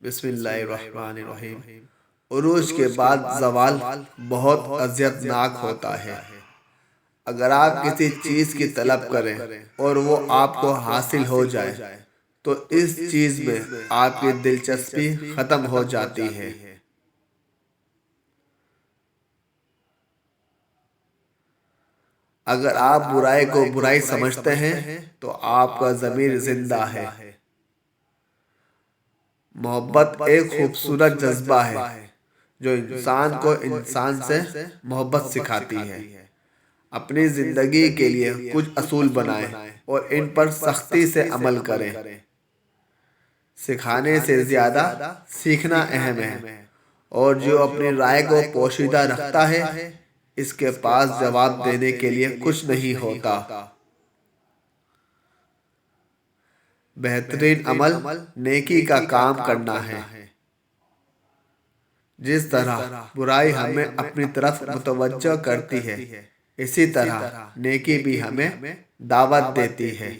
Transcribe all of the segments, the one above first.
بسم اللہ الرحمن الرحیم۔ عروج کے بعد زوال بہت اذیت ناک ہوتا ہے۔ اگر آپ کسی چیز کی طلب کریں اور وہ آپ کو حاصل ہو جائے تو اس چیز میں آپ کی دلچسپی ختم ہو جاتی ہے۔ اگر آپ برائی کو برائی سمجھتے ہیں تو آپ کا ضمیر زندہ ہے۔ محبت ایک خوبصورت جذبہ ہے جو انسان کو انسان سے محبت سکھاتی ہے۔ اپنی زندگی کے لیے کچھ اصول بنائیں اور ان پر سختی سے عمل کریں۔ سکھانے سے زیادہ سیکھنا اہم ہے، اور جو اپنی رائے کو پوشیدہ رکھتا ہے اس کے پاس جواب دینے کے لیے کچھ نہیں ہوتا۔ بہترین عمل نیکی کا کام کرنا ہے۔ جس طرح برائی ہمیں اپنی طرف متوجہ کرتی ہے، اسی طرح نیکی بھی ہمیں دعوت دیتی ہے۔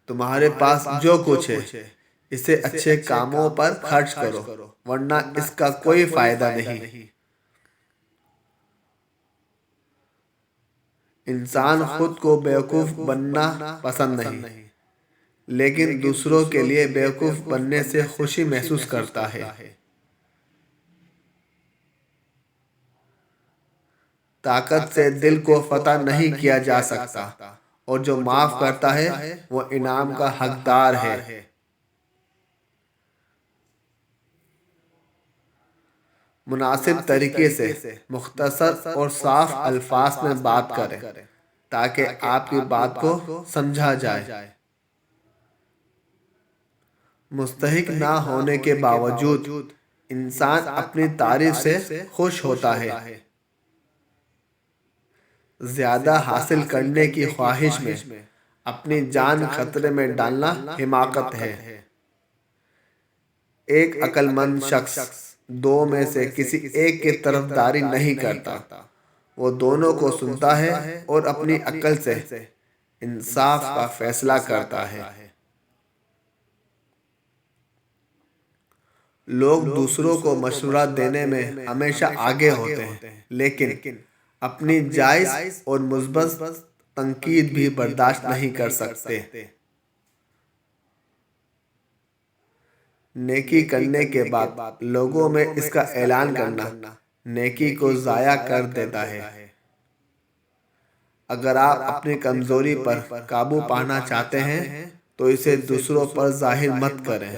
تمہارے پاس جو کچھ ہے اسے اچھے کاموں پر خرچ کرو، ورنہ اس کا کوئی فائدہ نہیں۔ انسان خود کو بیوقوف بننا پسند نہیں، لیکن دوسروں کے لیے بیوقوف بننے سے خوشی محسوس کرتا ہے۔ طاقت سے دل کو فتح نہیں کیا جا سکتا، اور جو معاف کرتا ہے وہ انعام کا حقدار ہے۔ مناسب طریقے سے مختصر اور صاف الفاظ میں بات کریں تاکہ آپ کی بات کو سمجھا جائے۔ مستحق نہ ہونے کے باوجود انسان اپنی تعریف سے خوش ہوتا ہے۔ زیادہ حاصل کرنے کی خواہش میں اپنی جان خطرے میں ڈالنا حماقت ہے۔ ایک عقل مند شخص دو میں سے کسی ایک کی طرفداری نہیں کرتا، وہ دونوں کو سنتا ہے اور اپنی عقل سے انصاف کا فیصلہ کرتا ہے۔ لوگ دوسروں کو مشورہ دینے میں ہمیشہ آگے ہوتے ہیں، لیکن اپنی جائز اور مثبت تنقید بھی برداشت نہیں کر سکتے۔ نیکی کرنے کے بعد لوگوں میں اس کا اعلان کرنا نیکی کو ضائع کر دیتا ہے۔ اگر آپ اپنی کمزوری پر قابو پانا چاہتے ہیں تو اسے دوسروں پر ظاہر مت کریں۔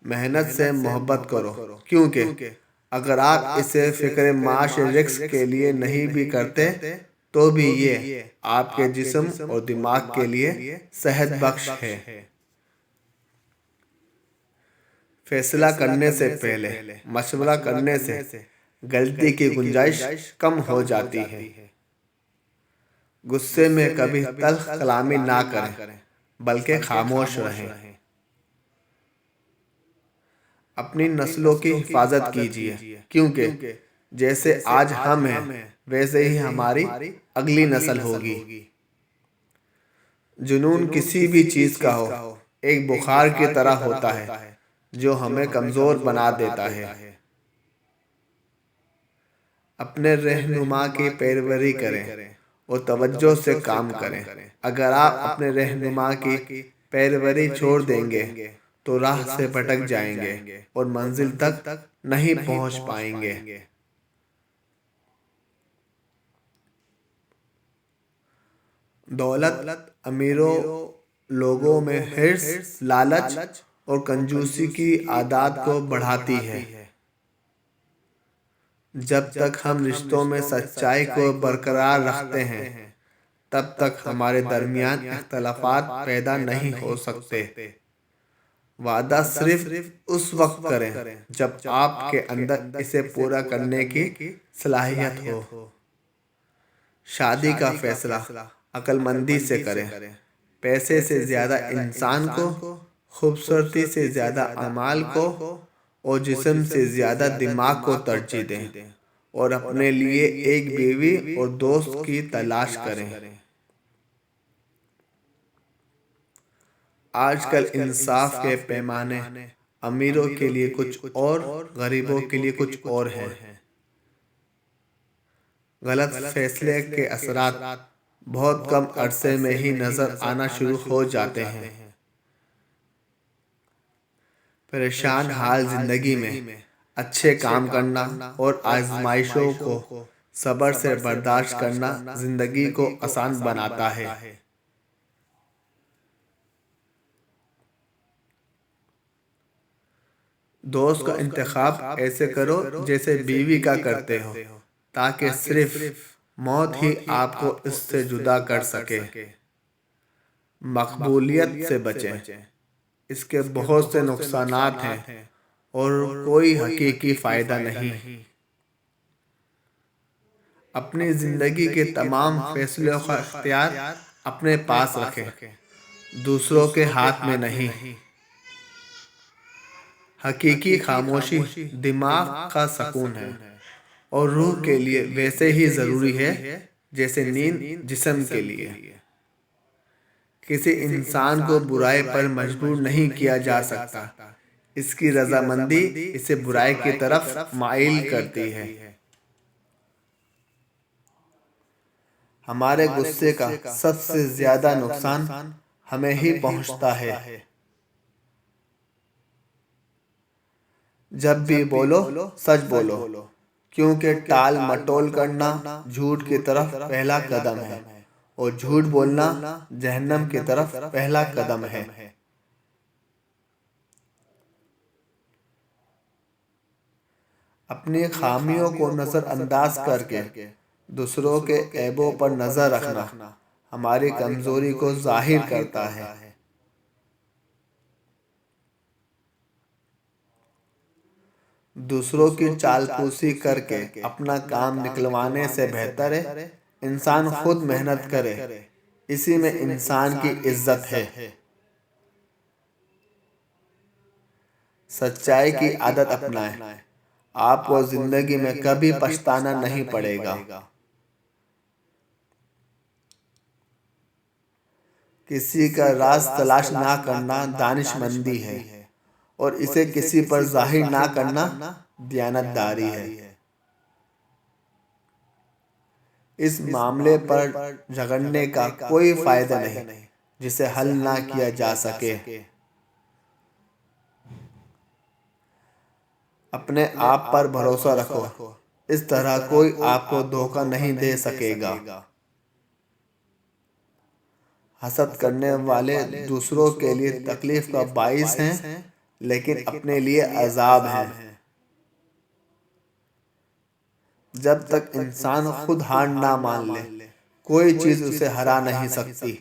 محنت سے محبت کرو، کیونکہ اگر آپ اسے فکر معاش رزق کے لیے نہیں بھی کرتے تو بھی یہ آپ کے جسم اور دماغ کے لیے صحت بخش ہے۔ فیصلہ کرنے سے پہلے مشورہ کرنے سے غلطی کی گنجائش کم ہو جاتی ہے۔ غصے میں کبھی تلخ کلامی نہ کریں، بلکہ خاموش رہیں۔ اپنی نسلوں کی حفاظت کیجیے، کیونکہ جیسے آج ہم ہیں ویسے ہی ہماری اگلی نسل ہوگی۔ جنون کسی بھی چیز کا ہو ایک بخار کی طرح ہوتا ہے جو ہمیں کمزور بنا دیتا ہے۔ اپنے رہنما کی پیروی کریں اور توجہ سے کام کریں۔ اگر آپ اپنے رہنما کی پیروی چھوڑ دیں گے تو راہ سے بھٹک جائیں گے اور منزل تک نہیں پہنچ پائیں گے۔ دولت امیروں لوگوں میں حرص، لالچ اور کنجوسی کی عادات کو بڑھاتی ہے۔ جب تک ہم رشتوں میں سچائی کو برقرار رکھتے ہیں تب تک ہمارے درمیان اختلافات پیدا نہیں ہو سکتے۔ وعدہ صرف اس وقت کریں جب آپ کے اندر اسے پورا کرنے کی صلاحیت ہو۔ شادی کا فیصلہ عقل مندی سے کریں۔ پیسے سے زیادہ انسان کو، خوبصورتی سے زیادہ اعمال کو، اور جسم سے زیادہ دماغ کو ترجیح دیں، اور اپنے لیے ایک بیوی اور دوست کی تلاش کریں۔ آج کل انصاف کے پیمانے امیروں کے لیے کچھ اور، غریبوں کے لیے کچھ اور ہیں۔ غلط فیصلے کے اثرات بہت کم عرصے میں ہی نظر آنا شروع ہو جاتے ہیں۔ پریشان حال زندگی میں اچھے کام کرنا اور آزمائشوں کو صبر سے برداشت کرنا زندگی کو آسان بناتا ہے۔ دوست کا انتخاب ایسے کرو جیسے بیوی کا کرتے ہو، تاکہ صرف موت ہی آپ کو اس سے جدا کر سکے۔ مقبولیت سے بچیں، اس کے بہت سے نقصانات ہیں اور کوئی حقیقی فائدہ نہیں۔ اپنی زندگی کے تمام فیصلوں کا اختیار اپنے پاس رکھیں، دوسروں کے ہاتھ میں نہیں۔ حقیقی خاموشی دماغ کا سکون ہے اور روح کے لیے ویسے ہی ضروری ہے جیسے نیند جسم کے لیے۔ کسی انسان کو برائی پر مجبور نہیں کیا جا سکتا، اس کی رضامندی اسے برائی کی طرف مائل کرتی ہے۔ ہمارے غصے کا سب سے زیادہ نقصان ہمیں ہی پہنچتا ہے۔ جب بھی بولو سچ بولو، کیونکہ ٹال مٹول کرنا جھوٹ کی طرف پہلا قدم ہے اور جھوٹ بولنا جہنم کی طرف پہلا قدم ہے۔ اپنی خامیوں کو نظر انداز کر کے دوسروں کے عیبوں پر نظر رکھنا ہماری کمزوری کو ظاہر کرتا ہے۔ دوسروں کی چال پوسی کر کے اپنا کام نکلوانے سے بہتر ہے انسان خود محنت کرے، اسی میں انسان کی عزت ہے۔ سچائی کی عادت اپنائیں، آپ کو زندگی میں کبھی پچھتانا نہیں پڑے گا۔ کسی کا راز تلاش نہ کرنا دانش مندی ہے اور اسے کسی پر ظاہر نہ کرنا دیانتداری ہے۔ اس معاملے پر جھگڑنے کا کوئی فائدہ نہیں جسے حل نہ کیا جا سکے۔ اپنے آپ پر بھروسہ رکھو، اس طرح کوئی آپ کو دھوکہ نہیں دے سکے گا۔ حسد کرنے والے دوسروں کے لیے تکلیف کا باعث ہیں لیکن اپنے لیے عذاب ہیں۔ جب تک انسان خود ہار نہ مان لے، کوئی چیز اسے ہرا نہیں سکتی۔